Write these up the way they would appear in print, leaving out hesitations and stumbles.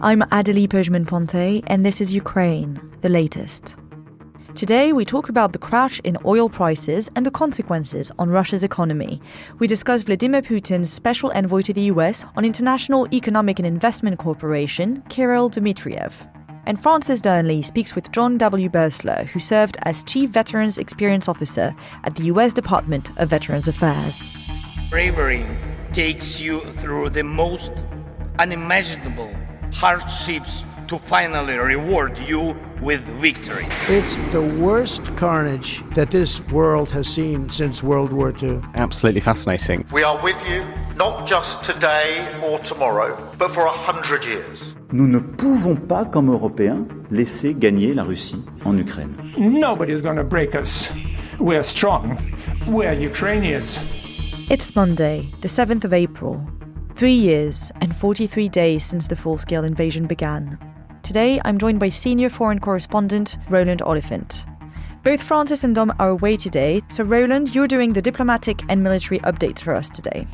I'm Adélie Pojzman-Pontay, and this is Ukraine, the latest. Today, we talk about the crash in oil prices and the consequences on Russia's economy. We discuss Vladimir Putin's special envoy to the US on International Economic and Investment Corporation, Kirill Dmitriev. And Francis Dearnley speaks with John W. Boerstler, who served as Chief Veterans Experience Officer at the US Department of Veterans Affairs. Bravery takes you through the most unimaginable hardships to finally reward you with victory. It's the worst carnage that this world has seen since World War II. Absolutely fascinating. We are with you, not just today or tomorrow, but for 100 years. Nous ne pouvons pas, comme Européens, laisser gagner la Russie en Ukraine. Nobody's going to break us. We're strong. We're Ukrainians. It's Monday, the 7th of April. 3 years and 43 days since the full-scale invasion began. Today, I'm joined by senior foreign correspondent Roland Oliphant. Both Francis and Dom are away today, so Roland, you're doing the diplomatic and military updates for us today.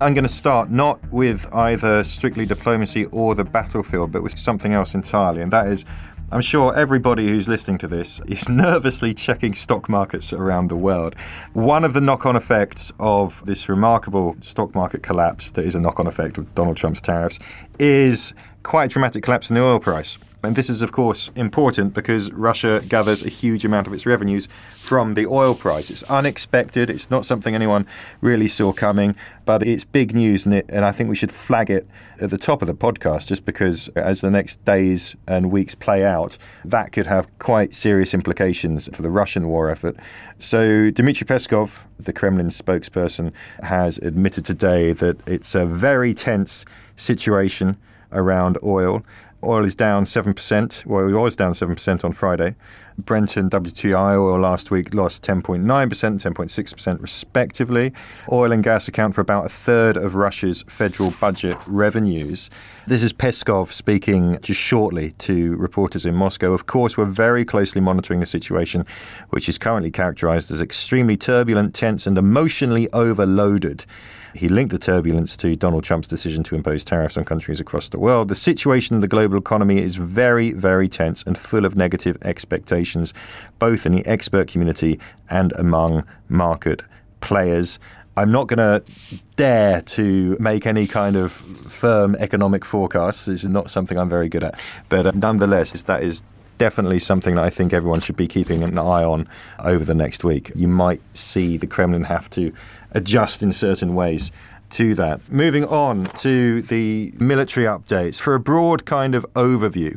I'm going to start not with either strictly diplomacy or the battlefield, but with something else entirely, and that is, I'm sure everybody who's listening to this is nervously checking stock markets around the world. One of the knock-on effects of this remarkable stock market collapse that is a knock-on effect of Donald Trump's tariffs is quite a dramatic collapse in the oil price. And this is, of course, important because Russia gathers a huge amount of its revenues from the oil price. It's unexpected. It's not something anyone really saw coming, but it's big news, and I think we should flag it at the top of the podcast just because as the next days and weeks play out, that could have quite serious implications for the Russian war effort. So Dmitry Peskov, the Kremlin spokesperson, has admitted today that it's a very tense situation around oil. Oil is down 7%. Well, it was down 7% on Friday. Brent and WTI oil last week lost 10.9%, 10.6% respectively. Oil and gas account for about a third of Russia's federal budget revenues. This is Peskov speaking just shortly to reporters in Moscow. Of course, we're very closely monitoring the situation, which is currently characterized as extremely turbulent, tense, and emotionally overloaded. He linked the turbulence to Donald Trump's decision to impose tariffs on countries across the world. The situation in the global economy is very, very tense and full of negative expectations, both in the expert community and among market players. I'm not going to dare to make any kind of firm economic forecasts. This is not something I'm very good at. But nonetheless, that is definitely something that I think everyone should be keeping an eye on over the next week. You might see the Kremlin have to adjust in certain ways to that. Moving on to the military updates. For a broad kind of overview,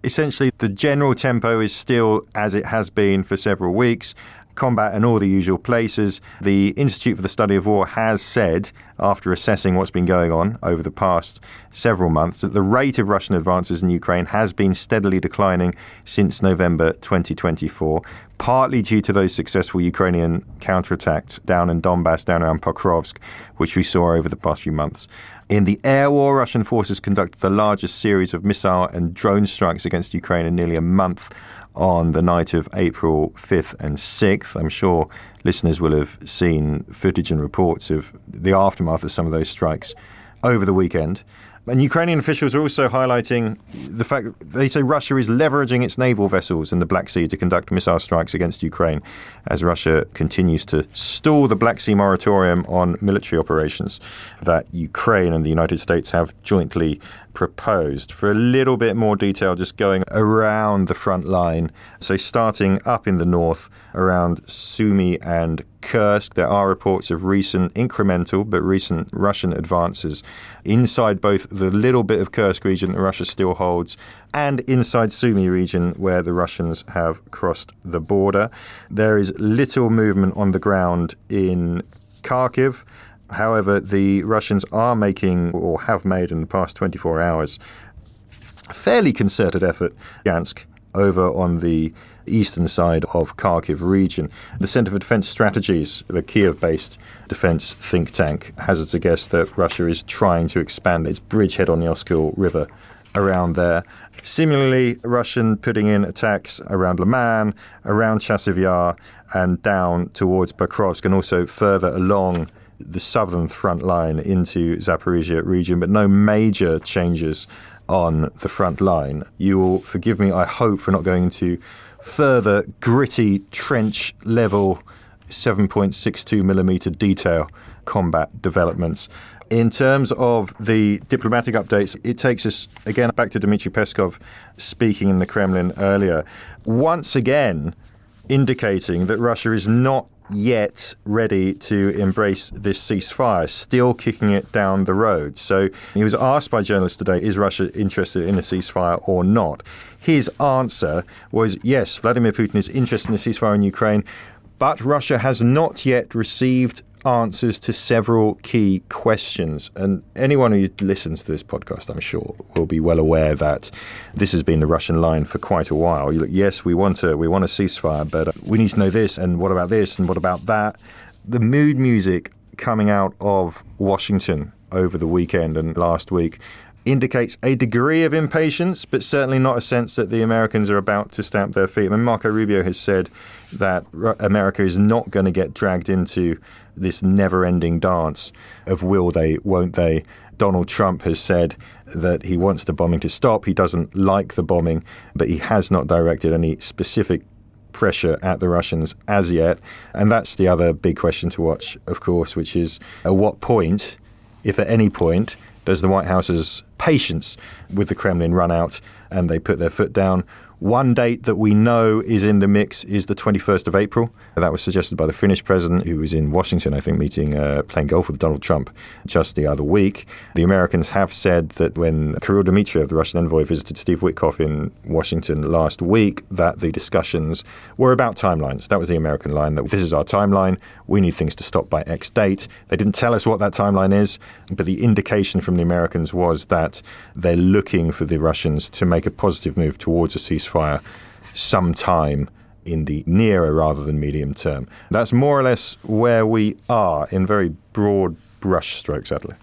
essentially the general tempo is still as it has been for several weeks. Combat in all the usual places. The Institute for the Study of War has said, after assessing what's been going on over the past several months, that the rate of Russian advances in Ukraine has been steadily declining since November 2024, partly due to those successful Ukrainian counterattacks down in Donbass, down around Pokrovsk, which we saw over the past few months. In the air war, Russian forces conducted the largest series of missile and drone strikes against Ukraine in nearly a month on the night of April 5th and 6th. I'm sure listeners will have seen footage and reports of the aftermath of some of those strikes over the weekend. And Ukrainian officials are also highlighting the fact that they say Russia is leveraging its naval vessels in the Black Sea to conduct missile strikes against Ukraine as Russia continues to stall the Black Sea moratorium on military operations that Ukraine and the United States have jointly proposed. For a little bit more detail, just going around the front line, so starting up in the north around Sumy and Kursk, there are reports of recent incremental but recent Russian advances inside both the little bit of Kursk region that Russia still holds and inside Sumy region where the Russians have crossed the border. There is little movement on the ground in Kharkiv. However, the Russians are making, or have made in the past 24 hours, a fairly concerted effort, Gansk, over on the eastern side of Kharkiv region. The Center for Defense Strategies, the Kiev-based defense think tank, hazards a guess that Russia is trying to expand its bridgehead on the Oskil River around there. Similarly, Russian putting in attacks around Liman, around Chasiv Yar, and down towards Pokrovsk, and also further along the southern front line into Zaporizhia region, but no major changes on the front line. You will forgive me, I hope, for not going into further gritty trench level 7.62 millimeter detail combat developments. In terms of the diplomatic updates, it takes us again back to Dmitry Peskov speaking in the Kremlin earlier, once again indicating that Russia is not yet ready to embrace this ceasefire, still kicking it down the road. So he was asked by journalists today, is Russia interested in a ceasefire or not? His answer was, yes, Vladimir Putin is interested in a ceasefire in Ukraine, but Russia has not yet received answers to several key questions. And anyone who listens to this podcast, I'm sure, will be well aware that this has been the Russian line for quite a while. Yes, we want a ceasefire, but we need to know this, and what about this, and what about that? The mood music coming out of Washington over the weekend and last week indicates a degree of impatience, but certainly not a sense that the Americans are about to stamp their feet. I mean, Marco Rubio has said that America is not going to get dragged into this never-ending dance of will they, won't they. Donald Trump has said that he wants the bombing to stop. He doesn't like the bombing, but he has not directed any specific pressure at the Russians as yet. And that's the other big question to watch, of course, which is at what point, if at any point, does the White House's patience with the Kremlin run out and they put their foot down? One date that we know is in the mix is the 21st of April. That was suggested by the Finnish president, who was in Washington, I think, playing golf with Donald Trump just the other week. The Americans have said that when Kirill Dmitriev, the Russian envoy, visited Steve Witkoff in Washington last week, that the discussions were about timelines. That was the American line, that this is our timeline. We need things to stop by X date. They didn't tell us what that timeline is, but the indication from the Americans was that they're looking for the Russians to make a positive move towards a ceasefire sometime in the nearer rather than medium term. That's more or less where we are in very broad brush strokes, Adélie.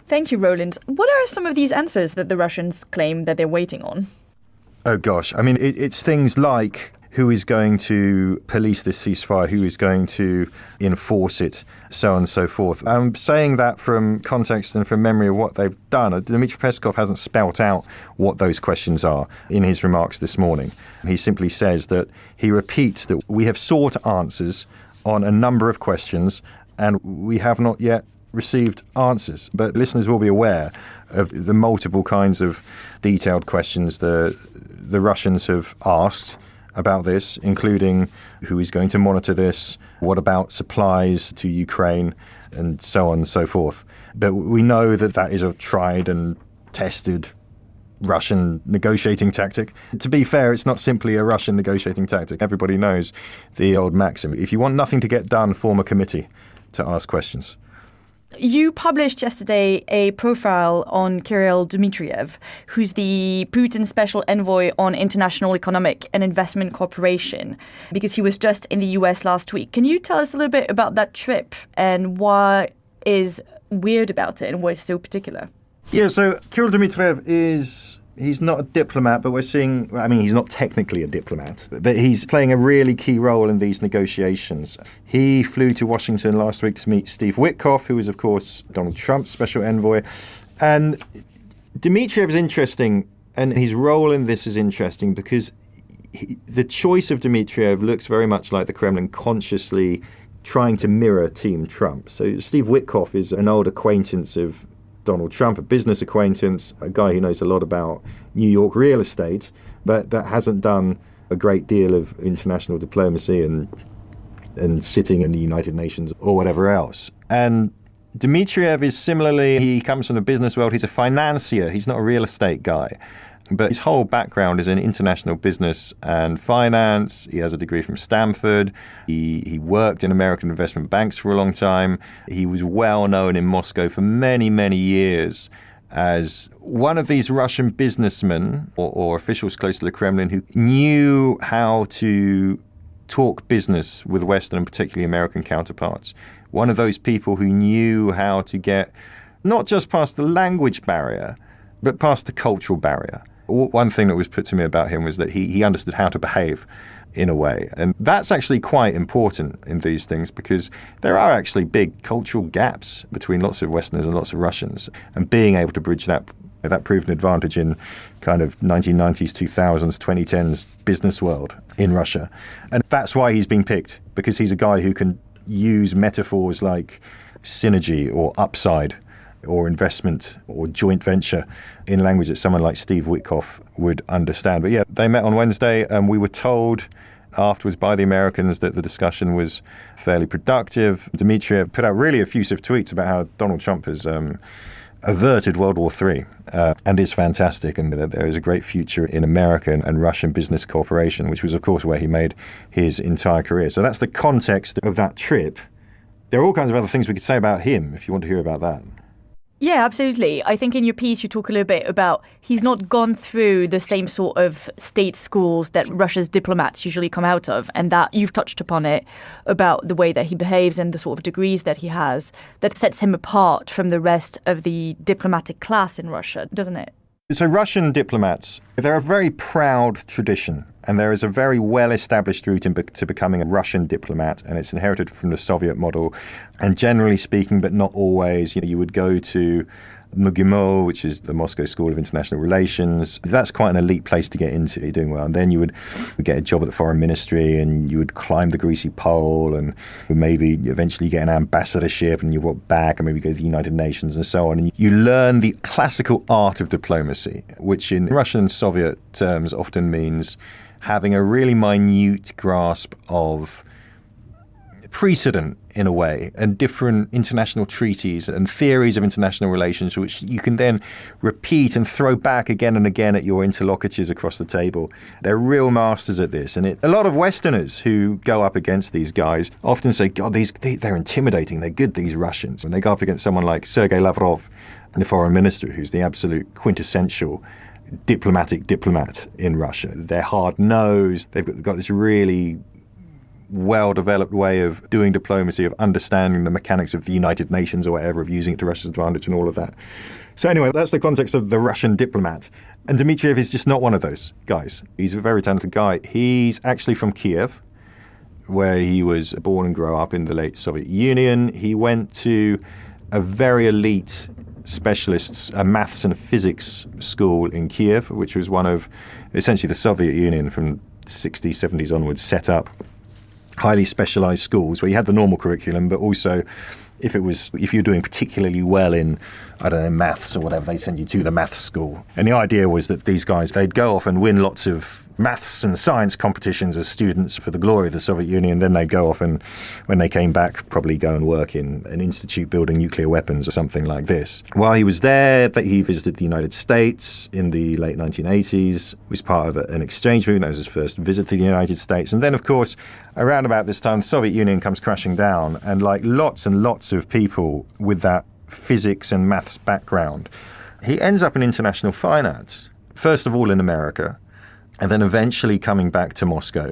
Thank you, Roland. What are some of these answers that the Russians claim that they're waiting on? Oh, gosh. I mean, it's things like who is going to police this ceasefire, who is going to enforce it, so on and so forth. I'm saying that from context and from memory of what they've done. Dmitry Peskov hasn't spelt out what those questions are in his remarks this morning. He simply says that he repeats that we have sought answers on a number of questions and we have not yet received answers. But listeners will be aware of the multiple kinds of detailed questions the Russians have asked about this, including who is going to monitor this, what about supplies to Ukraine, and so on and so forth. But we know that that is a tried and tested Russian negotiating tactic. To be fair, it's not simply a Russian negotiating tactic. Everybody knows the old maxim. If you want nothing to get done, form a committee to ask questions. You published yesterday a profile on Kirill Dmitriev, who's the Putin special envoy on international economic and investment cooperation, because he was just in the US last week. Can you tell us a little bit about that trip and what is weird about it and what is so particular? Yeah, so Kirill Dmitriev he's not a diplomat, but he's not technically a diplomat, but he's playing a really key role in these negotiations. He flew to Washington last week to meet Steve Witkoff, who is, of course, Donald Trump's special envoy. And Dmitriev is interesting, and his role in this is interesting because the choice of Dmitriev looks very much like the Kremlin consciously trying to mirror Team Trump. So Steve Witkoff is an old acquaintance of Donald Trump, a business acquaintance, a guy who knows a lot about New York real estate, but that hasn't done a great deal of international diplomacy and sitting in the United Nations or whatever else. And Dmitriev is similarly, he comes from the business world. He's a financier. He's not a real estate guy. But his whole background is in international business and finance. He has a degree from Stanford. He worked in American investment banks for a long time. He was well known in Moscow for many, many years as one of these Russian businessmen or officials close to the Kremlin who knew how to talk business with Western and particularly American counterparts. One of those people who knew how to get not just past the language barrier, but past the cultural barrier. One thing that was put to me about him was that he understood how to behave in a way. And that's actually quite important in these things because there are actually big cultural gaps between lots of Westerners and lots of Russians. And being able to bridge that That proved an advantage in kind of 1990s, 2000s, 2010s business world in Russia. And that's why he's being picked, because he's a guy who can use metaphors like synergy or upside or investment or joint venture in language that someone like Steve Witkoff would understand. But yeah, they met on Wednesday, and we were told afterwards by the Americans that the discussion was fairly productive. Dmitriev put out really effusive tweets about how Donald Trump has averted World War III and is fantastic, and that there is a great future in American and Russian business cooperation, which was, of course, where he made his entire career. So that's the context of that trip. There are all kinds of other things we could say about him, if you want to hear about that. Yeah, absolutely. I think in your piece you talk a little bit about he's not gone through the same sort of state schools that Russia's diplomats usually come out of, and that you've touched upon it about the way that he behaves and the sort of degrees that he has that sets him apart from the rest of the diplomatic class in Russia, doesn't it? So Russian diplomats, they're a very proud tradition, and there is a very well-established route to becoming a Russian diplomat, and it's inherited from the Soviet model. And generally speaking, but not always, you would go to MGIMO, which is the Moscow School of International Relations. That's quite an elite place to get into. You're doing well. And then you would get a job at the foreign ministry, and you would climb the greasy pole, and maybe eventually get an ambassadorship, and you walk back, and maybe go to the United Nations and so on. And you learn the classical art of diplomacy, which in Russian and Soviet terms often means having a really minute grasp of precedent, in a way, and different international treaties and theories of international relations, which you can then repeat and throw back again and again at your interlocutors across the table. They're real masters at this. And a lot of Westerners who go up against these guys often say, God, they're intimidating, they're good, these Russians. And they go up against someone like Sergei Lavrov, the foreign minister, who's the absolute quintessential diplomat in Russia. They're hard-nosed. They've got this really well-developed way of doing diplomacy, of understanding the mechanics of the United Nations or whatever, of using it to Russia's advantage and all of that. So anyway, that's the context of the Russian diplomat. And Dmitriev is just not one of those guys. He's a very talented guy. He's actually from Kiev, where he was born and grew up in the late Soviet Union. He went to a very elite specialists, a maths and physics school in Kiev, which was one of essentially the Soviet Union from 60s, 70s onwards set up highly specialized schools where you had the normal curriculum, but also if you're doing particularly well in, I don't know, maths or whatever, they send you to the maths school. And the idea was that these guys, they'd go off and win lots of maths and science competitions as students for the glory of the Soviet Union. Then they'd go off and, when they came back, probably go and work in an institute building nuclear weapons or something like this. While he was there, he visited the United States in the late 1980s, was part of an exchange movement. That was his first visit to the United States. And then, of course, around about this time, the Soviet Union comes crashing down, and like lots and lots of people with that physics and maths background, he ends up in international finance, first of all in America, and then eventually coming back to Moscow.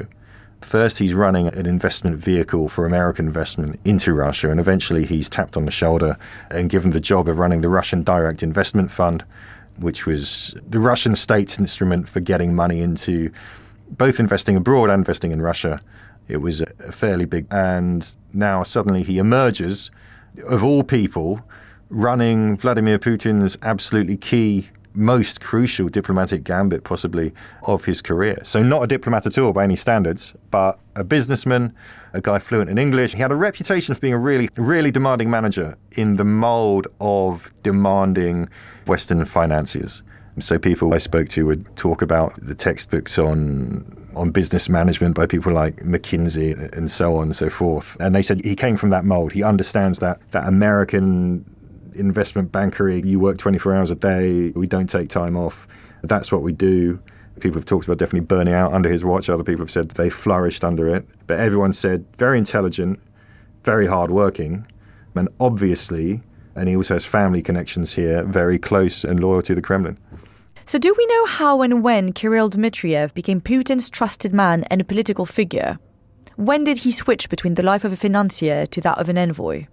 First, he's running an investment vehicle for American investment into Russia, and eventually he's tapped on the shoulder and given the job of running the Russian Direct Investment Fund, which was the Russian state's instrument for getting money into both investing abroad and investing in Russia. It was a fairly big, and now suddenly he emerges, of all people, running Vladimir Putin's absolutely key, most crucial diplomatic gambit possibly of his career. So not a diplomat at all by any standards, but a businessman, a guy fluent in English. He had a reputation for being a really, really demanding manager in the mold of demanding Western financiers. So people I spoke to would talk about the textbooks on business management by people like McKinsey and so on and so forth. And they said he came from that mold. He understands that American investment bankery, you work 24 hours a day, we don't take time off. That's what we do. People have talked about definitely burning out under his watch. Other people have said they flourished under it. But everyone said very intelligent, very hardworking, and obviously, and he also has family connections here, very close and loyal to the Kremlin. So do we know how and when Kirill Dmitriev became Putin's trusted man and a political figure? When did he switch between the life of a financier to that of an envoy?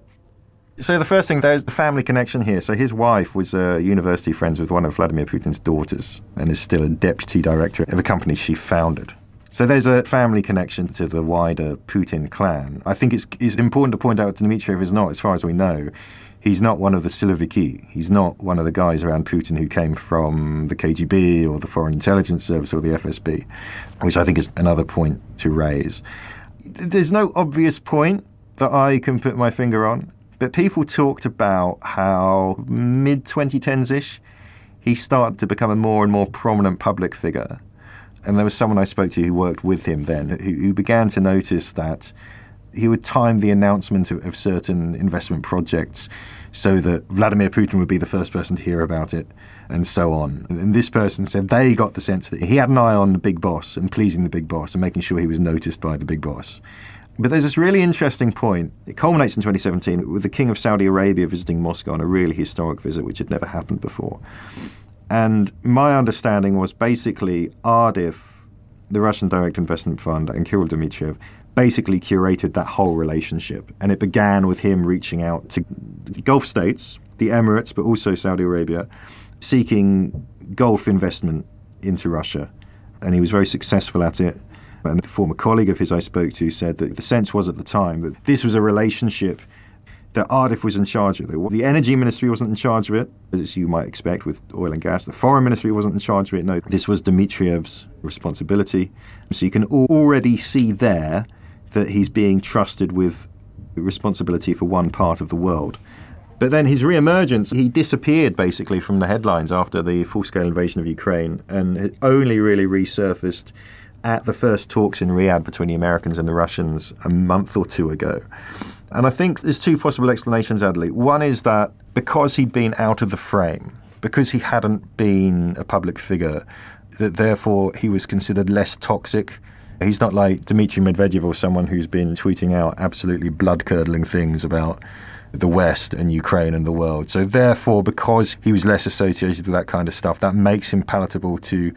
So the first thing, there's the family connection here. So his wife was university friends with one of Vladimir Putin's daughters and is still a deputy director of a company she founded. So there's a family connection to the wider Putin clan. I think it's important to point out that Dmitriev is not, as far as we know, He's not one of the Siloviki. He's not one of the guys around Putin who came from the KGB or the Foreign Intelligence Service or the FSB, which I think is another point to raise. There's no obvious point that I can put my finger on, but people talked about how mid-2010s-ish, he started to become a more and more prominent public figure. And there was someone I spoke to who worked with him then who began to notice that he would time the announcement of certain investment projects so that Vladimir Putin would be the first person to hear about it, and so on. And this person said they got the sense that he had an eye on the big boss and pleasing the big boss and making sure he was noticed by the big boss. But there's this really interesting point. It culminates in 2017 with the King of Saudi Arabia visiting Moscow on a really historic visit, which had never happened before. And my understanding was basically Adélie, the Russian Direct Investment Fund, and Kirill Dmitriev basically curated that whole relationship. And it began with him reaching out to the Gulf states, the Emirates, but also Saudi Arabia, seeking Gulf investment into Russia. And he was very successful at it. And a former colleague of his I spoke to said that the sense was at the time that this was a relationship that Adélie was in charge of. The Energy Ministry wasn't in charge of it, as you might expect with oil and gas. The Foreign Ministry wasn't in charge of it. No, this was Dmitriev's responsibility. So you can already see there that he's being trusted with responsibility for one part of the world. But then his re-emergence, he disappeared basically from the headlines after the full-scale invasion of Ukraine, and it only really resurfaced at the first talks in Riyadh between the Americans and the Russians a month or two ago. And I think there's two possible explanations, Adélie. One is that because he'd been out of the frame, because he hadn't been a public figure, that therefore he was considered less toxic. He's not like Dmitry Medvedev or someone who's been tweeting out absolutely blood-curdling things about the West and Ukraine and the world. So therefore, because he was less associated with that kind of stuff, that makes him palatable to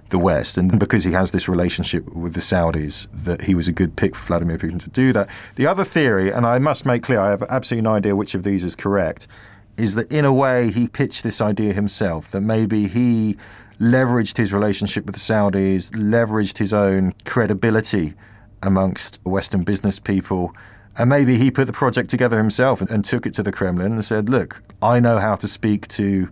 the West. And because he has this relationship with the Saudis, that he was a good pick for Vladimir Putin to do that. The other theory, and I must make clear, I have absolutely no idea which of these is correct, is that in a way he pitched this idea himself, that maybe he leveraged his relationship with the Saudis, leveraged his own credibility amongst Western business people, and maybe he put the project together himself and took it to the Kremlin and said, look, I know how to speak to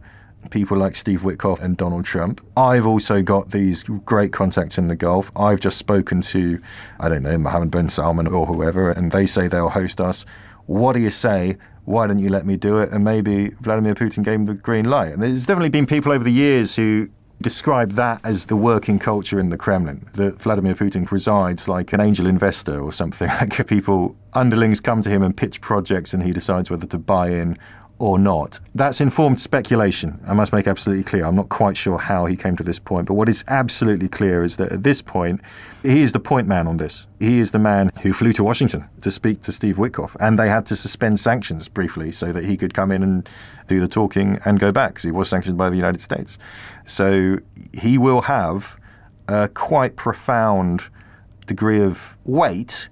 people like Steve Witkoff and Donald Trump. I've also got these great contacts in the Gulf. I've just spoken to, I don't know, Mohammed bin Salman or whoever, and they say they'll host us. What do you say? Why don't you let me do it? And maybe Vladimir Putin gave him the green light. And there's definitely been people over the years who describe that as the working culture in the Kremlin, that Vladimir Putin presides like an angel investor or something. Like people, underlings come to him and pitch projects and he decides whether to buy in or not. That's informed speculation. I must make absolutely clear. I'm not quite sure how he came to this point, but what is absolutely clear is that at this point, he is the point man on this. He is the man who flew to Washington to speak to Steve Witkoff, and they had to suspend sanctions briefly so that he could come in and do the talking and go back, because he was sanctioned by the United States. So he will have a quite profound degree of weight,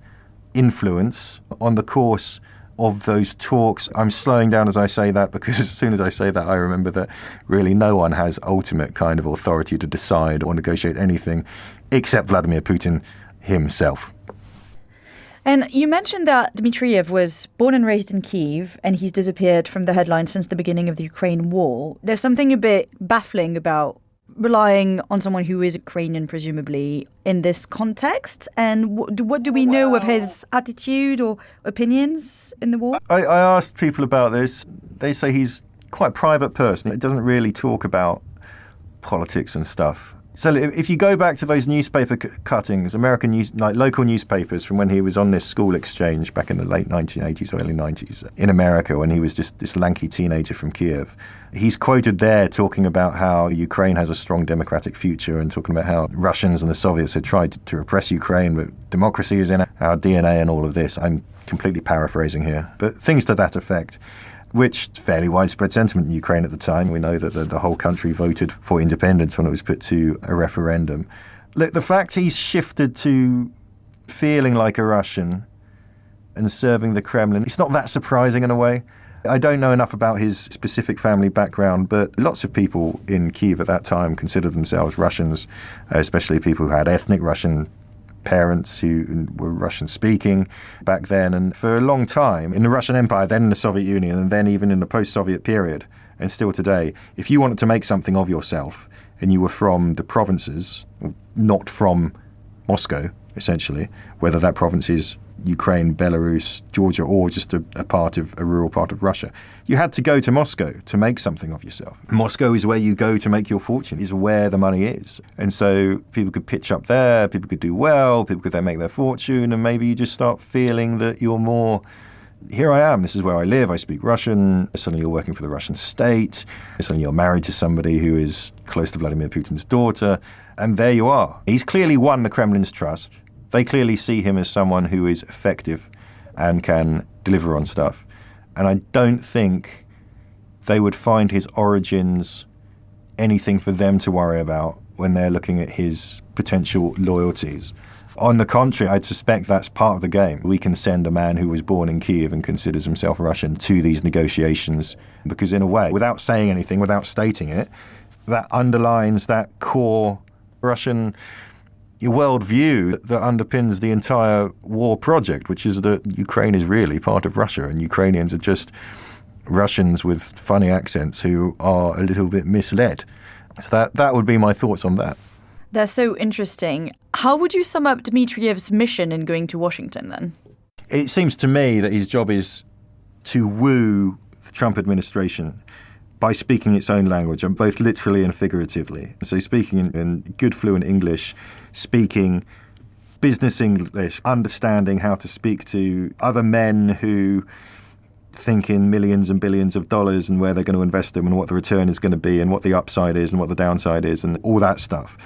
influence on the course of those talks. I'm slowing down as I say that because as soon as I say that, I remember that really no one has ultimate kind of authority to decide or negotiate anything except Vladimir Putin himself. And you mentioned that Dmitriev was born and raised in Kyiv, and he's disappeared from the headlines since the beginning of the Ukraine war. There's something a bit baffling about relying on someone who is Ukrainian, presumably, in this context. And what do we know of his attitude or opinions in the war? I asked people about this. They say he's quite a private person. He doesn't really talk about politics and stuff. So if you go back to those newspaper cuttings, American news, like local newspapers from when he was on this school exchange back in the late 1980s, early 90s in America, when he was just this lanky teenager from Kiev, he's quoted there talking about how Ukraine has a strong democratic future and talking about how Russians and the Soviets had tried to repress Ukraine, but democracy is in our DNA and all of this. I'm completely paraphrasing here, but things to that effect, which fairly widespread sentiment in Ukraine at the time. We know that the whole country voted for independence when it was put to a referendum. Look, the fact he's shifted to feeling like a Russian and serving the Kremlin, it's not that surprising in a way. I don't know enough about his specific family background, but lots of people in Kyiv at that time considered themselves Russians, especially people who had ethnic Russian parents who were Russian-speaking back then. And for a long time, in the Russian Empire, then in the Soviet Union, and then even in the post-Soviet period, and still today, if you wanted to make something of yourself and you were from the provinces, not from Moscow, essentially, whether that province is Ukraine, Belarus, Georgia, or just a rural part of Russia, you had to go to Moscow to make something of yourself. Moscow is where you go to make your fortune, is where the money is. And so people could pitch up there, people could do well, people could then make their fortune, and maybe you just start feeling that you're more, here I am, this is where I live, I speak Russian, suddenly you're working for the Russian state, suddenly you're married to somebody who is close to Vladimir Putin's daughter, and there you are. He's clearly won the Kremlin's trust. They clearly see him as someone who is effective and can deliver on stuff. And I don't think they would find his origins anything for them to worry about when they're looking at his potential loyalties. On the contrary, I'd suspect that's part of the game. We can send a man who was born in Kiev and considers himself Russian to these negotiations because, in a way, without saying anything, without stating it, that underlines that core Russian worldview that underpins the entire war project, which is that Ukraine is really part of Russia and Ukrainians are just Russians with funny accents who are a little bit misled. So that would be my thoughts on that. That's so interesting. How would you sum up Dmitriev's mission in going to Washington then? It seems to me that his job is to woo the Trump administration by speaking its own language, and both literally and figuratively. So speaking in good fluent English, speaking business English, understanding how to speak to other men who think in millions and billions of dollars and where they're going to invest them and what the return is going to be and what the upside is and what the downside is and all that stuff.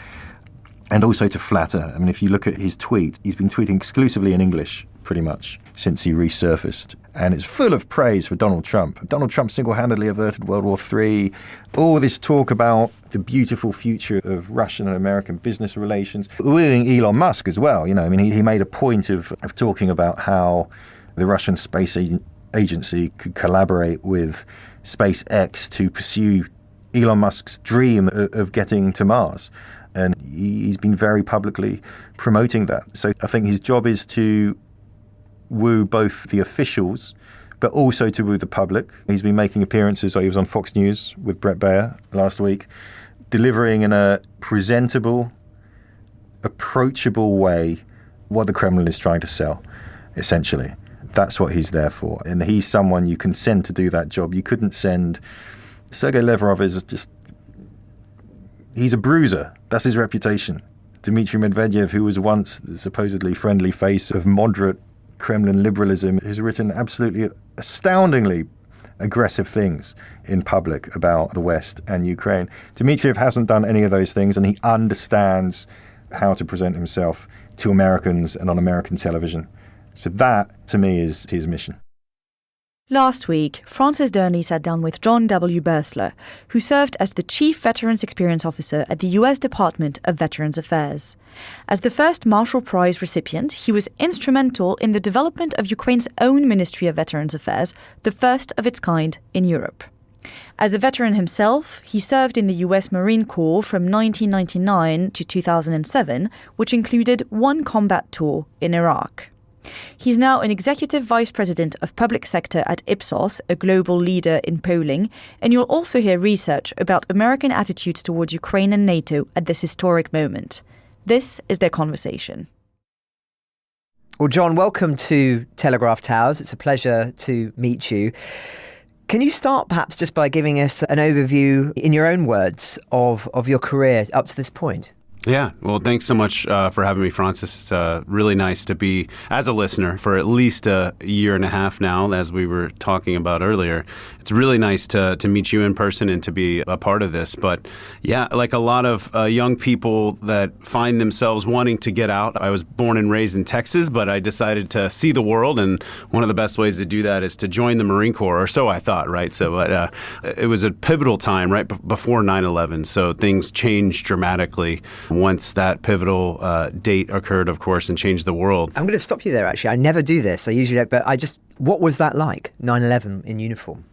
And also to flatter. I mean, if you look at his tweets, he's been tweeting exclusively in English, pretty much, since he resurfaced. And it's full of praise for Donald Trump. Donald Trump single-handedly averted World War III. All this talk about the beautiful future of Russian and American business relations. Wooing Elon Musk as well. You know, I mean, he made a point of talking about how the Russian space agency could collaborate with SpaceX to pursue Elon Musk's dream of getting to Mars. And he's been very publicly promoting that. So I think his job is to woo both the officials, but also to woo the public. He's been making appearances. He was on Fox News with Brett Baer last week, delivering in a presentable, approachable way what the Kremlin is trying to sell, essentially. That's what he's there for. And he's someone you can send to do that job. You couldn't send... Sergei Lavrov is just... He's a bruiser. That's his reputation. Dmitry Medvedev, who was once the supposedly friendly face of moderate Kremlin liberalism, has written absolutely astoundingly aggressive things in public about the West and Ukraine. Dmitriev hasn't done any of those things, and he understands how to present himself to Americans and on American television. So that, to me, is his mission. Last week, Francis Dearnley sat down with John W. Boerstler, who served as the Chief Veterans Experience Officer at the U.S. Department of Veterans Affairs. As the first Marshall Prize recipient, he was instrumental in the development of Ukraine's own Ministry of Veterans Affairs, the first of its kind in Europe. As a veteran himself, he served in the U.S. Marine Corps from 1999 to 2007, which included one combat tour in Iraq. He's now an executive vice president of public sector at IPSOS, a global leader in polling, and you'll also hear research about American attitudes towards Ukraine and NATO at this historic moment. This is their conversation. Well, John, welcome to Telegraph Towers. It's a pleasure to meet you. Can you start perhaps just by giving us an overview, in your own words, of your career up to this point? Yeah, well, thanks so much for having me, Francis. It's really nice to be, as a listener, for at least a year and a half now, as we were talking about earlier. It's really nice to meet you in person and to be a part of this. But yeah, like a lot of young people that find themselves wanting to get out. I was born and raised in Texas, but I decided to see the world. And one of the best ways to do that is to join the Marine Corps, or so I thought, right? So it was a pivotal time right before 9/11. So things changed dramatically once that pivotal date occurred, of course, and changed the world. I'm going to stop you there, actually. I never do this. I usually, but what was that like, 9/11 in uniform?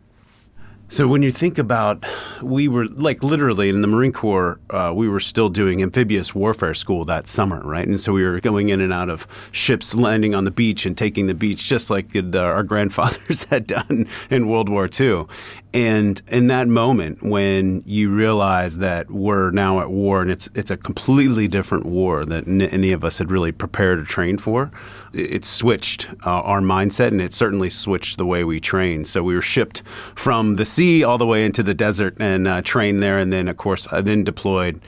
So when you think about, we were like literally in the Marine Corps, we were still doing amphibious warfare school that summer, right? And so we were going in and out of ships, landing on the beach and taking the beach just like our grandfathers had done in World War II. And in that moment, when you realize that we're now at war and it's a completely different war than any of us had really prepared or trained for, it switched our mindset, and it certainly switched the way we trained. So we were shipped from the sea all the way into the desert and trained there. And then, of course, I then deployed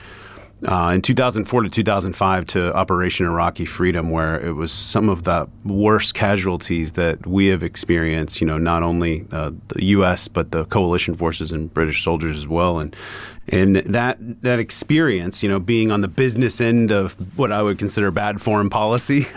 in 2004 to 2005 to Operation Iraqi Freedom, where it was some of the worst casualties that we have experienced, not only the U.S., but the coalition forces and British soldiers as well. And that experience, being on the business end of what I would consider bad foreign policy,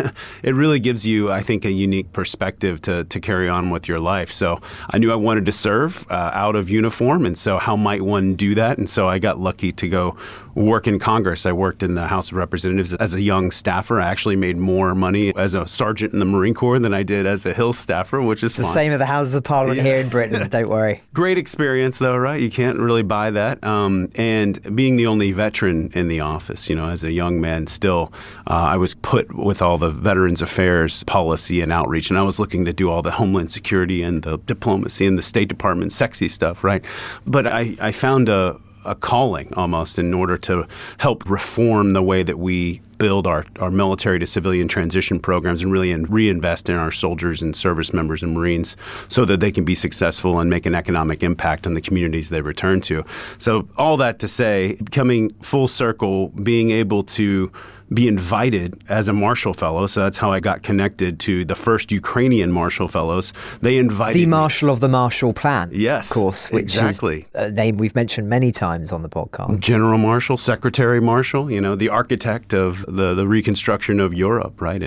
it really gives you, I think, a unique perspective to carry on with your life. So I knew I wanted to serve out of uniform, and so how might one do that? And so I got lucky to go work in Congress. I worked in the House of Representatives as a young staffer. I actually made more money as a sergeant in the Marine Corps than I did as a Hill staffer, which is the fun. same at the Houses of Parliament here in Britain, don't worry. Great experience, though, right? You can't really buy that. And being the only veteran in the office, as a young man still, I was put with all the Veterans Affairs policy and outreach, and I was looking to do all the Homeland Security and the diplomacy and the State Department sexy stuff, right? But I found a calling almost in order to help reform the way that we build our military to civilian transition programs and really reinvest in our soldiers and service members and Marines so that they can be successful and make an economic impact on the communities they return to. So all that to say, coming full circle, being able to be invited as a Marshall Fellow. So that's how I got connected to the first Ukrainian Marshall Fellows. They invited the Marshal of the Marshall Plan. Yes, of course, which exactly. is a name we've mentioned many times on the podcast. General Marshall, Secretary Marshall, the architect of the reconstruction of Europe, right?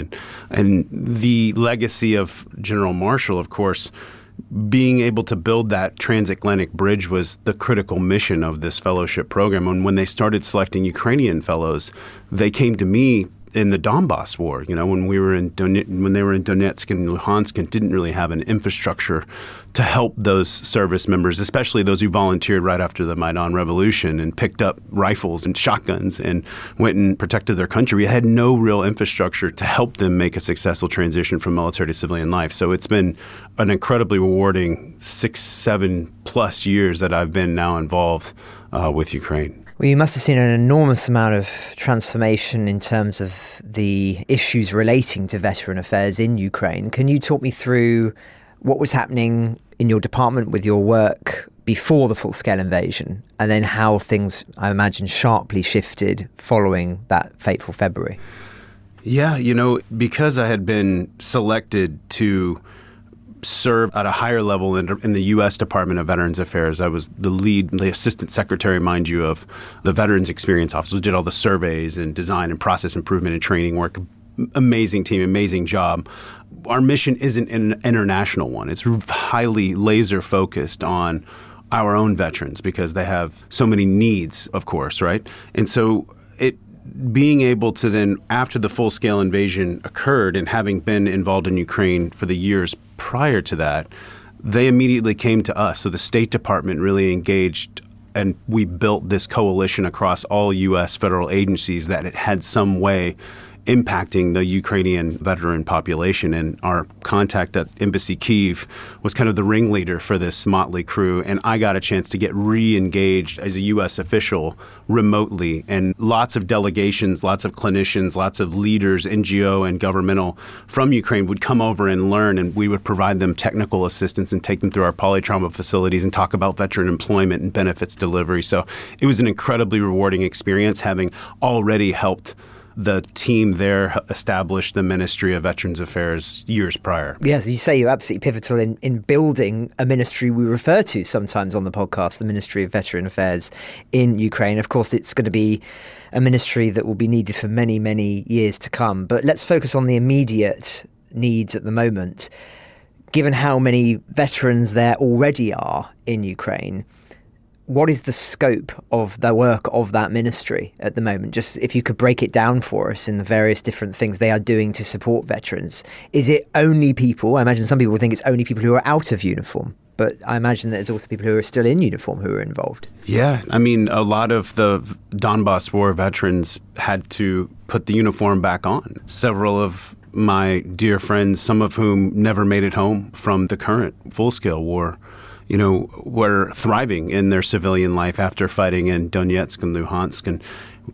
And the legacy of General Marshall, of course, being able to build that transatlantic bridge was the critical mission of this fellowship program. And when they started selecting Ukrainian fellows, they came to me in the Donbass war, when we were when they were in Donetsk and Luhansk and didn't really have an infrastructure to help those service members, especially those who volunteered right after the Maidan Revolution and picked up rifles and shotguns and went and protected their country. We had no real infrastructure to help them make a successful transition from military to civilian life. So it's been an incredibly rewarding 6-7+ years that I've been now involved with Ukraine. Well, you must have seen an enormous amount of transformation in terms of the issues relating to veteran affairs in Ukraine. Can you talk me through what was happening in your department with your work before the full-scale invasion, and then how things, I imagine, sharply shifted following that fateful February? Yeah, because I had been selected to serve at a higher level in the U.S. Department of Veterans Affairs. I was the assistant secretary, mind you, of the Veterans Experience Office. We did all the surveys and design and process improvement and training work. Amazing team, amazing job. Our mission isn't an international one. It's highly laser focused on our own veterans because they have so many needs, of course, right? And so being able to then, after the full-scale invasion occurred and having been involved in Ukraine for the years prior to that, they immediately came to us. So the State Department really engaged, and we built this coalition across all U.S. federal agencies that it had some way impacting the Ukrainian veteran population. And our contact at Embassy Kyiv was kind of the ringleader for this motley crew. And I got a chance to get re-engaged as a U.S. official remotely. And lots of delegations, lots of clinicians, lots of leaders, NGO and governmental from Ukraine would come over and learn, and we would provide them technical assistance and take them through our polytrauma facilities and talk about veteran employment and benefits delivery. So it was an incredibly rewarding experience, having already helped the team there established the Ministry of Veterans Affairs years prior. Yes, you say you're absolutely pivotal in building a ministry we refer to sometimes on the podcast, the Ministry of Veteran Affairs in Ukraine. Of course, it's going to be a ministry that will be needed for many, many years to come. But let's focus on the immediate needs at the moment. Given how many veterans there already are in Ukraine, what is the scope of the work of that ministry at the moment? Just if you could break it down for us in the various different things they are doing to support veterans. Is it only people? I imagine some people think it's only people who are out of uniform. but I imagine there's also people who are still in uniform who are involved. Yeah, I mean, a lot of the Donbass war veterans had to put the uniform back on. Several of my dear friends, some of whom never made it home from the current full-scale war, were thriving in their civilian life after fighting in Donetsk and Luhansk, and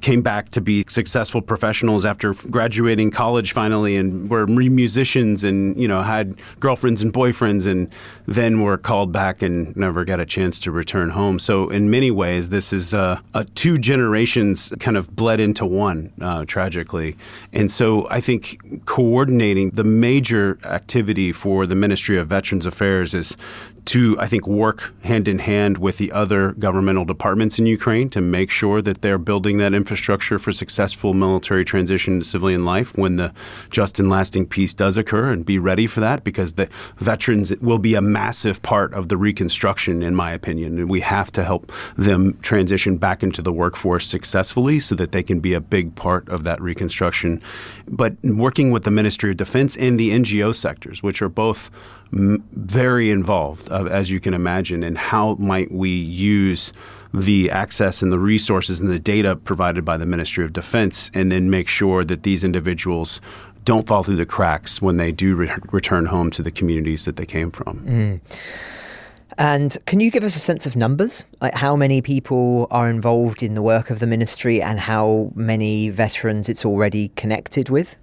came back to be successful professionals after graduating college finally, and were musicians and, had girlfriends and boyfriends, and then were called back and never got a chance to return home. So in many ways, this is a two generations kind of bled into one, tragically. And so I think coordinating the major activity for the Ministry of Veterans Affairs is to, I think, work hand in hand with the other governmental departments in Ukraine to make sure that they're building that infrastructure for successful military transition to civilian life when the just and lasting peace does occur, and be ready for that, because the veterans will be a massive part of the reconstruction, in my opinion. And we have to help them transition back into the workforce successfully so that they can be a big part of that reconstruction. But working with the Ministry of Defense and the NGO sectors, which are both very involved, as you can imagine, and how might we use the access and the resources and the data provided by the Ministry of Defense, and then make sure that these individuals don't fall through the cracks when they do return home to the communities that they came from. And can you give us a sense of numbers? Like how many people are involved in the work of the ministry and how many veterans it's already connected with?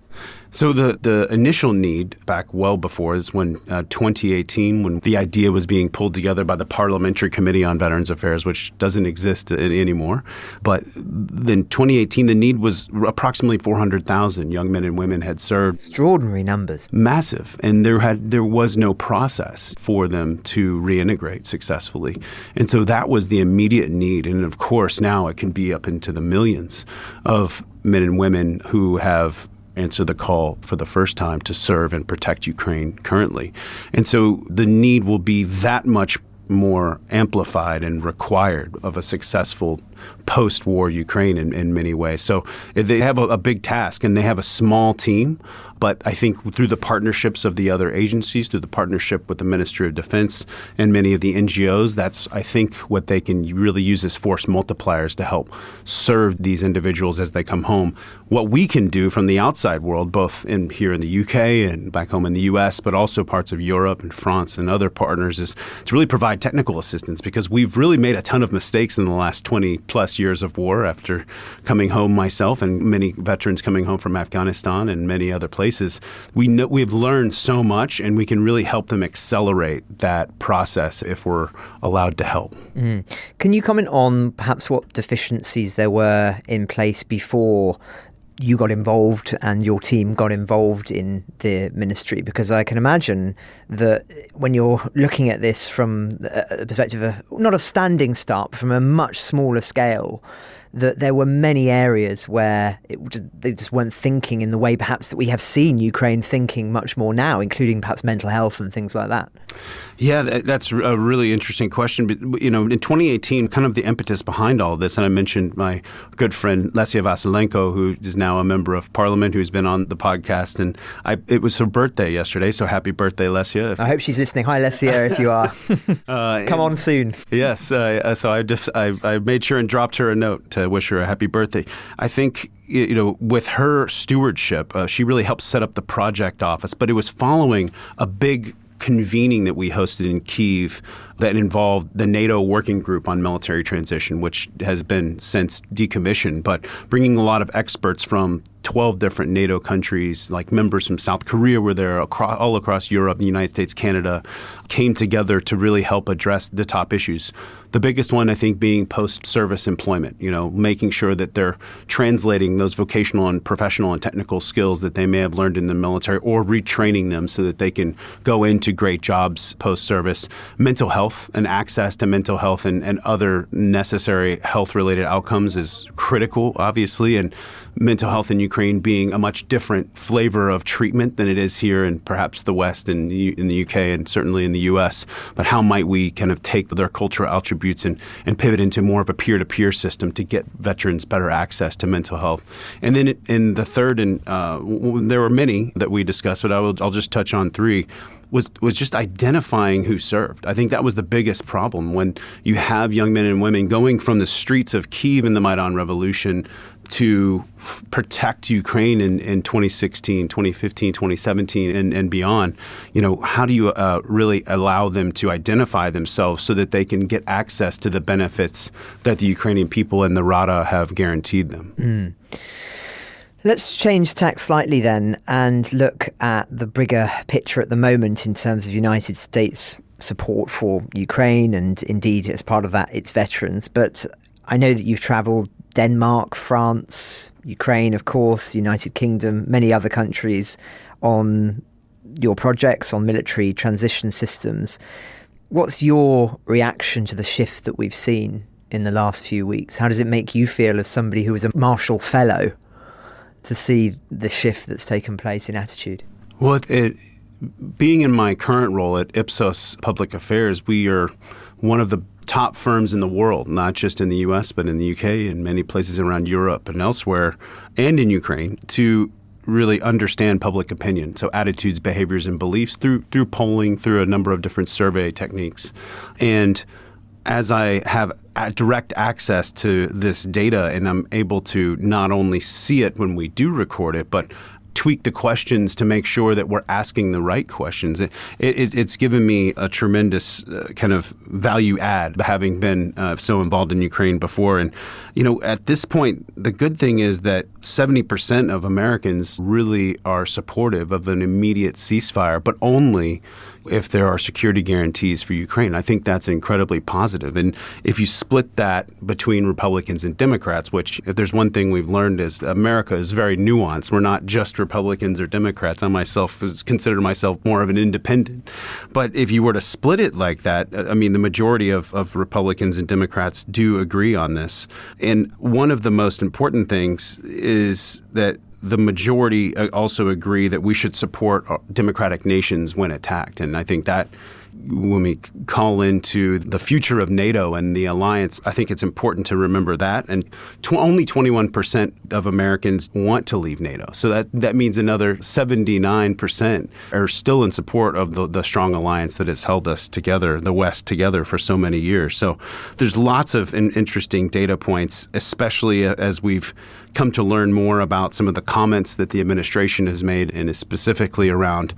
So the initial need back well before is when 2018, when the idea was being pulled together by the Parliamentary Committee on Veterans Affairs, which doesn't exist anymore. But then 2018, the need was approximately 400,000 young men and women had served. Extraordinary numbers. Massive. And there was no process for them to reintegrate successfully. And so that was the immediate need. And of course, now it can be up into the millions of men and women who have answer the call for the first time to serve and protect Ukraine currently. And so the need will be that much more amplified and required of a successful post-war Ukraine in many ways. So they have a big task, and they have a small team. But I think through the partnerships of the other agencies, through the partnership with the Ministry of Defense and many of the NGOs, that's, I think, what they can really use as force multipliers to help serve these individuals as they come home. What we can do from the outside world, both here in the UK and back home in the US, but also parts of Europe and France and other partners, is to really provide technical assistance, because we've really made a ton of mistakes in the last 20 plus years of war after coming home myself, and many veterans coming home from Afghanistan and many other places. We've learned so much, and we can really help them accelerate that process if we're allowed to help. Can you comment on perhaps what deficiencies there were in place before you got involved and your team got involved in the ministry? Because I can imagine that when you're looking at this from the perspective of not a standing start, but from a much smaller scale, that there were many areas where they just weren't thinking in the way perhaps that we have seen Ukraine thinking much more now, including perhaps mental health and things like that. Yeah, that's a really interesting question. But, in 2018, kind of the impetus behind all of this, and I mentioned my good friend Lesia Vasilenko, who is now a member of parliament, who's been on the podcast, and it was her birthday yesterday, so happy birthday, Lesia. I hope she's listening. Hi, Lesia, if you are. Come on soon. Yes, so I made sure and dropped her a note to wish her a happy birthday. I think, with her stewardship, she really helped set up the project office, but it was following a big convening that we hosted in Kyiv that involved the NATO working group on military transition, which has been since decommissioned, but bringing a lot of experts from 12 different NATO countries, like members from South Korea were there, all across Europe, the United States, Canada, came together to really help address the top issues. The biggest one, I think, being post-service employment, making sure that they're translating those vocational and professional and technical skills that they may have learned in the military, or retraining them so that they can go into great jobs post-service. Mental health and access to mental health and other necessary health-related outcomes is critical, obviously, and mental health in Ukraine being a much different flavor of treatment than it is here in perhaps the West and in the UK and certainly in the US. But how might we kind of take their cultural attributes and pivot into more of a peer-to-peer system to get veterans better access to mental health? And then in the third, and there were many that we discussed, but I'll just touch on three, was just identifying who served. I think that was the biggest problem when you have young men and women going from the streets of Kyiv in the Maidan Revolution to protect Ukraine in 2016, 2015, 2017, and beyond. How do you really allow them to identify themselves so that they can get access to the benefits that the Ukrainian people and the Rada have guaranteed them? Let's change tack slightly then and look at the bigger picture at the moment in terms of United States support for Ukraine and indeed as part of that its veterans. But I know that you've travelled Denmark, France, Ukraine, of course, United Kingdom, many other countries on your projects on military transition systems. What's your reaction to the shift that we've seen in the last few weeks? How does it make you feel as somebody who was a Marshall Fellow to see the shift that's taken place in attitude? Well, being in my current role at IPSOS Public Affairs, we are one of the top firms in the world, not just in the U.S., but in the U.K. and many places around Europe and elsewhere, and in Ukraine, to really understand public opinion. So attitudes, behaviors, and beliefs through polling, through a number of different survey techniques. And as I have direct access to this data and I'm able to not only see it when we do record it, but tweak the questions to make sure that we're asking the right questions. It's given me a tremendous kind of value add, having been so involved in Ukraine before. And, at this point, the good thing is that 70% of Americans really are supportive of an immediate ceasefire, but only if there are security guarantees for Ukraine. I think that's incredibly positive. And if you split that between Republicans and Democrats, which if there's one thing we've learned is America is very nuanced. We're not just Republicans or Democrats. I myself consider myself more of an independent. But if you were to split it like that, the majority of Republicans and Democrats do agree on this. And one of the most important things is that the majority also agree that we should support democratic nations when attacked. And I think that when we call into the future of NATO and the alliance, I think it's important to remember that. And only 21% of Americans want to leave NATO. So that means another 79% are still in support of the strong alliance that has held us together, the West together for so many years. So there's lots of interesting data points, especially as we've come to learn more about some of the comments that the administration has made, and specifically around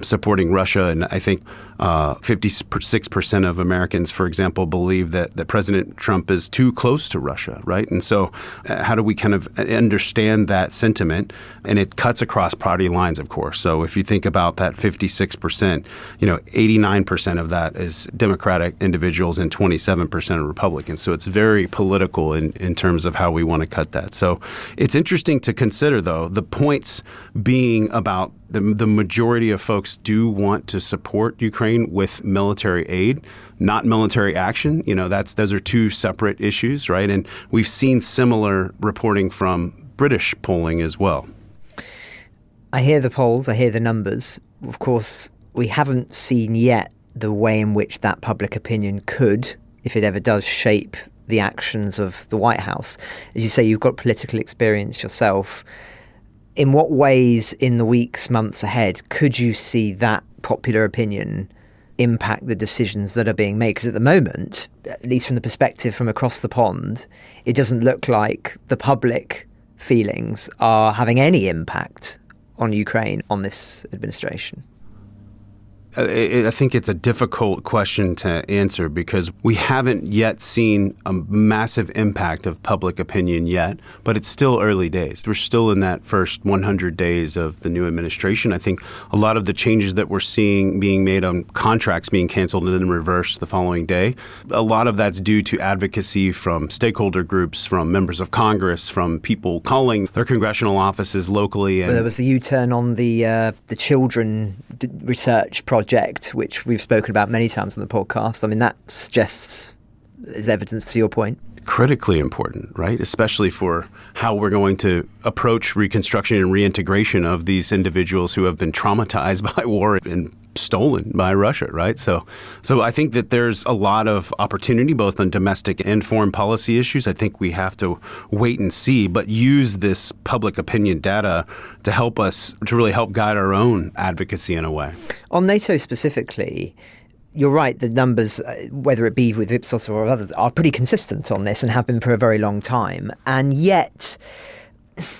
supporting Russia. And I think 56% of Americans, for example, believe that President Trump is too close to Russia, right? And so how do we kind of understand that sentiment? And it cuts across party lines, of course. So if you think about that 56%, 89% of that is Democratic individuals and 27% are Republicans. So it's very political in terms of how we want to cut that. So it's interesting to consider, though, the points being about the majority of folks do want to support Ukraine with military aid, not military action. Those are two separate issues, right? And we've seen similar reporting from British polling as well. I hear the polls, I hear the numbers. Of course, we haven't seen yet the way in which that public opinion could, if it ever does, shape the actions of the White House. As you say, you've got political experience yourself. In what ways in the weeks, months ahead could you see that popular opinion impact the decisions that are being made? Because at the moment, at least from the perspective from across the pond, it doesn't look like the public feelings are having any impact on Ukraine, on this administration. I think it's a difficult question to answer because we haven't yet seen a massive impact of public opinion yet, but it's still early days. We're still in that first 100 days of the new administration. I think a lot of the changes that we're seeing being made on contracts being canceled and then reversed the following day, a lot of that's due to advocacy from stakeholder groups, from members of Congress, from people calling their congressional offices locally. And there was the U-turn on the children research project, which we've spoken about many times on the podcast. That suggests is evidence to your point. Critically important, right? Especially for how we're going to approach reconstruction and reintegration of these individuals who have been traumatized by war and stolen by Russia, right? So I think that there's a lot of opportunity both on domestic and foreign policy issues. I think we have to wait and see, but use this public opinion data to help us, to really help guide our own advocacy in a way. On NATO specifically, you're right, the numbers, whether it be with IPSOS or others, are pretty consistent on this and have been for a very long time. And yet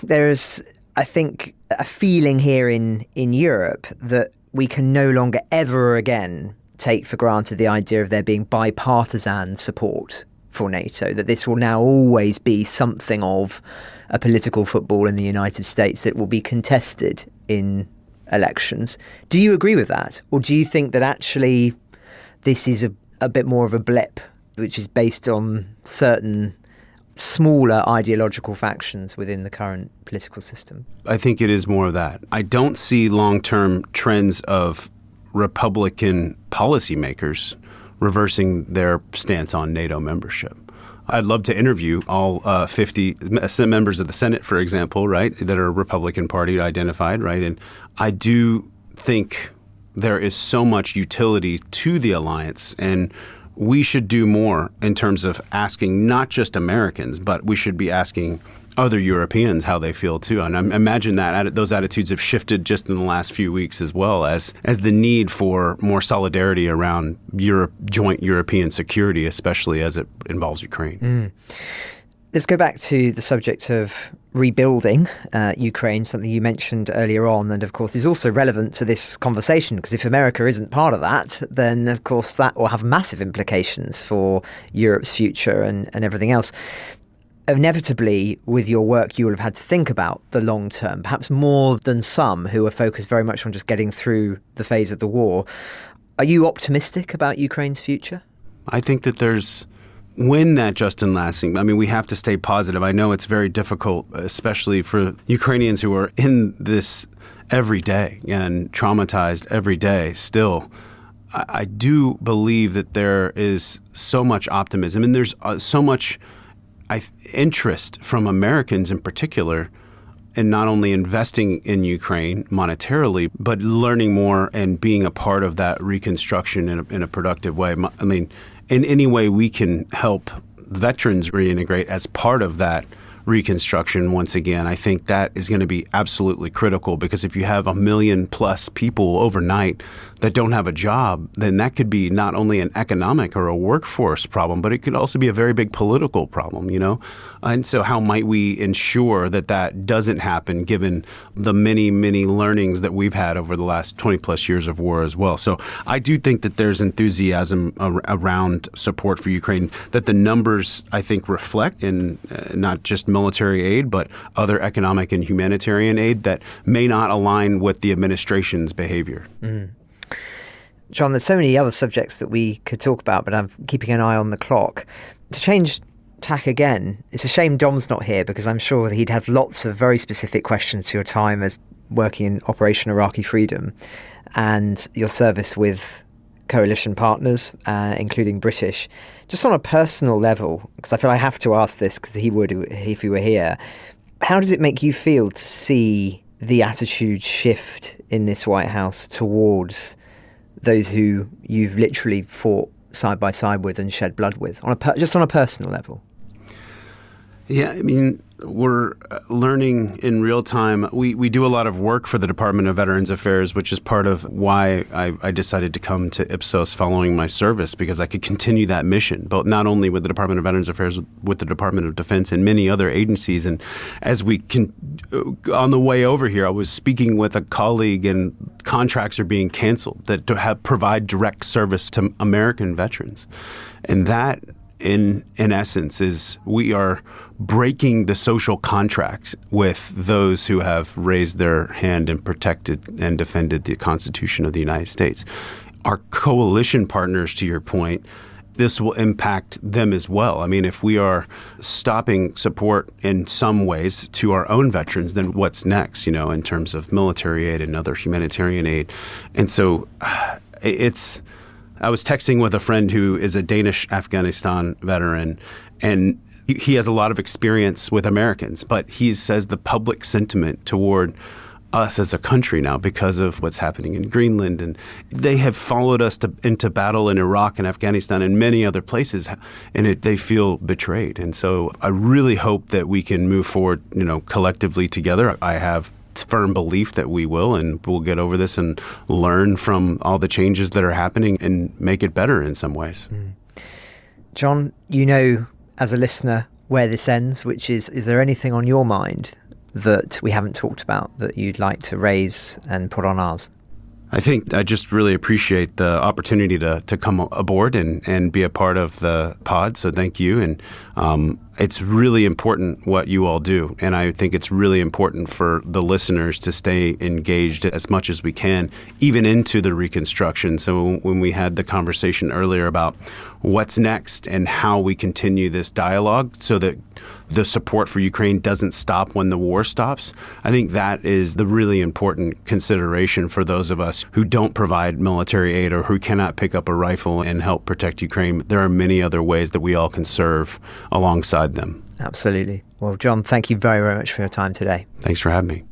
there's, I think, a feeling here in Europe that we can no longer ever again take for granted the idea of there being bipartisan support for NATO, that this will now always be something of a political football in the United States that will be contested in elections. Do you agree with that? Or do you think that actually this is a bit more of a blip, which is based on certain smaller ideological factions within the current political system? I think it is more of that. I don't see long-term trends of Republican policymakers reversing their stance on NATO membership. I'd love to interview all 50 members of the Senate, for example, right, that are Republican Party identified, right? And I do think there is so much utility to the alliance, and we should do more in terms of asking not just Americans, but we should be asking other Europeans how they feel too. And I imagine that those attitudes have shifted just in the last few weeks, as well as the need for more solidarity around joint European security, especially as it involves Ukraine. Let's go back to the subject of rebuilding Ukraine, something you mentioned earlier on, and of course is also relevant to this conversation, because if America isn't part of that, then of course that will have massive implications for Europe's future and everything else. Inevitably, with your work, you will have had to think about the long term, perhaps more than some who are focused very much on just getting through the phase of the war. Are you optimistic about Ukraine's future? I think that when that just and lasting, I mean, we have to stay positive. I know it's very difficult, especially for Ukrainians who are in this every day and traumatized every day still. I do believe that there is so much optimism, and there's so much interest from Americans in particular in not only investing in Ukraine monetarily, but learning more and being a part of that reconstruction in a productive way. I mean, in any way we can help veterans reintegrate as part of that reconstruction once again, I think that is going to be absolutely critical, because if you have 1 million plus people overnight that don't have a job, then that could be not only an economic or a workforce problem, but it could also be a very big political problem, you know? And so how might we ensure that that doesn't happen, given the many, many learnings that we've had over the last 20 plus years of war as well? So I do think that there's enthusiasm around support for Ukraine, that the numbers, I think, reflect in not just military aid, but other economic and humanitarian aid that may not align with the administration's behavior. John, there's so many other subjects that we could talk about, but I'm keeping an eye on the clock. To change tack again, it's a shame Dom's not here, because I'm sure he'd have lots of very specific questions to your time as working in Operation Iraqi Freedom and your service with coalition partners, including British. Just on a personal level, because I feel I have to ask this, because he would if he were here, how does it make you feel to see the attitude shift in this White House towards those who you've literally fought side by side with and shed blood with, just on a personal level? Yeah, I mean, we're learning in real time. We do a lot of work for the Department of Veterans Affairs, which is part of why I decided to come to IPSOS following my service, because I could continue that mission, but not only with the Department of Veterans Affairs, with the Department of Defense and many other agencies. And as we can, on the way over here, I was speaking with a colleague, and contracts are being canceled that provide direct service to American veterans. And that, in essence, is we are breaking the social contracts with those who have raised their hand and protected and defended the Constitution of the United States. Our coalition partners, to your point, this will impact them as well. I mean, if we are stopping support in some ways to our own veterans, then what's next, in terms of military aid and other humanitarian aid? And so I was texting with a friend who is a Danish Afghanistan veteran, and he has a lot of experience with Americans, but he says the public sentiment toward us as a country now because of what's happening in Greenland. And they have followed us into battle in Iraq and Afghanistan and many other places, and they feel betrayed. And so I really hope that we can move forward, collectively together. I have firm belief that we will, and we'll get over this and learn from all the changes that are happening and make it better in some ways. John, as a listener where this ends, which is there anything on your mind that we haven't talked about that you'd like to raise and put on ours? I think I just really appreciate the opportunity to come aboard and be a part of the pod. So thank you. And it's really important what you all do. And I think it's really important for the listeners to stay engaged as much as we can, even into the reconstruction. So when we had the conversation earlier about what's next and how we continue this dialogue so that the support for Ukraine doesn't stop when the war stops, I think that is the really important consideration for those of us who don't provide military aid or who cannot pick up a rifle and help protect Ukraine. There are many other ways that we all can serve alongside them. Absolutely. Well, John, thank you very, very much for your time today. Thanks for having me.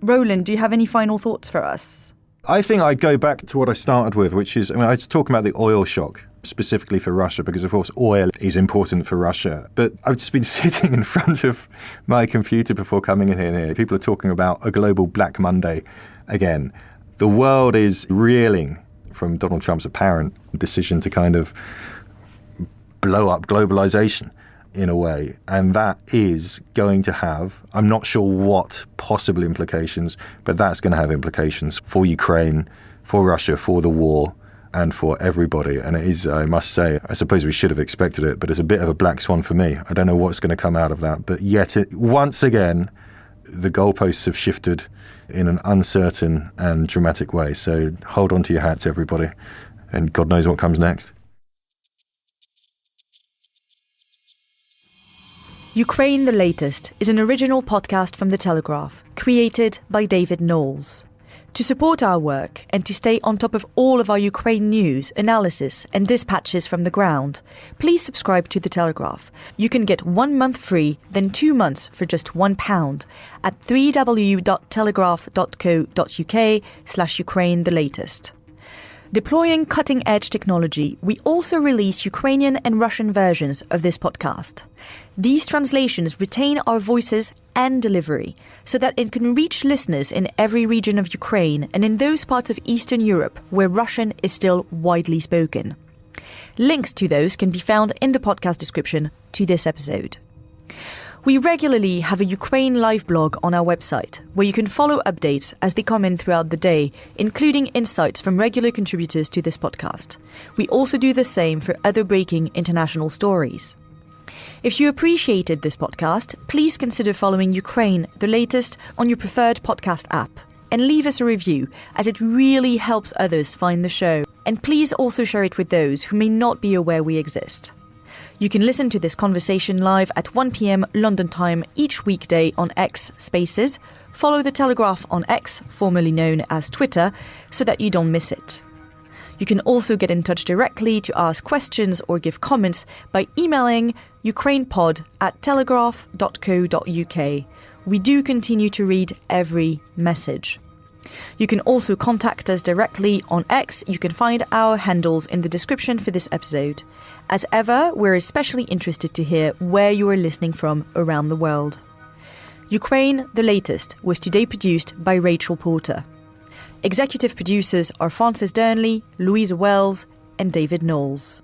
Roland, do you have any final thoughts for us? I think I'd go back to what I started with, which is, I was talking about the oil shock, specifically for Russia, because of course oil is important for Russia. But I've just been sitting in front of my computer before coming in here. People are talking about a global Black Monday again. The world is reeling from Donald Trump's apparent decision to kind of blow up globalization in a way. And that is going to have, I'm not sure what possible implications, but that's going to have implications for Ukraine, for Russia, for the war, and for everybody. And it is, I must say, I suppose we should have expected it, but it's a bit of a black swan for me. I don't know what's going to come out of that. But yet, once again, the goalposts have shifted in an uncertain and dramatic way. So hold on to your hats, everybody, and God knows what comes next. Ukraine the Latest is an original podcast from The Telegraph, created by David Knowles. To support our work and to stay on top of all of our Ukraine news, analysis and dispatches from the ground, please subscribe to The Telegraph. You can get 1 month free, then 2 months for just £1 at www.telegraph.co.uk/Ukraine the Latest. Deploying cutting-edge technology, we also release Ukrainian and Russian versions of this podcast. These translations retain our voices and delivery so that it can reach listeners in every region of Ukraine and in those parts of Eastern Europe where Russian is still widely spoken. Links to those can be found in the podcast description to this episode. We regularly have a Ukraine live blog on our website, where you can follow updates as they come in throughout the day, including insights from regular contributors to this podcast. We also do the same for other breaking international stories. If you appreciated this podcast, please consider following Ukraine the Latest on your preferred podcast app, and leave us a review, as it really helps others find the show. And please also share it with those who may not be aware we exist. You can listen to this conversation live at 1 p.m. London time each weekday on X Spaces. Follow The Telegraph on X, formerly known as Twitter, so that you don't miss it. You can also get in touch directly to ask questions or give comments by emailing ukrainepod@telegraph.co.uk. We do continue to read every message. You can also contact us directly on X. You can find our handles in the description for this episode. As ever, we're especially interested to hear where you are listening from around the world. Ukraine the Latest was today produced by Rachel Porter. Executive producers are Frances Dearnley, Louisa Wells, and David Knowles.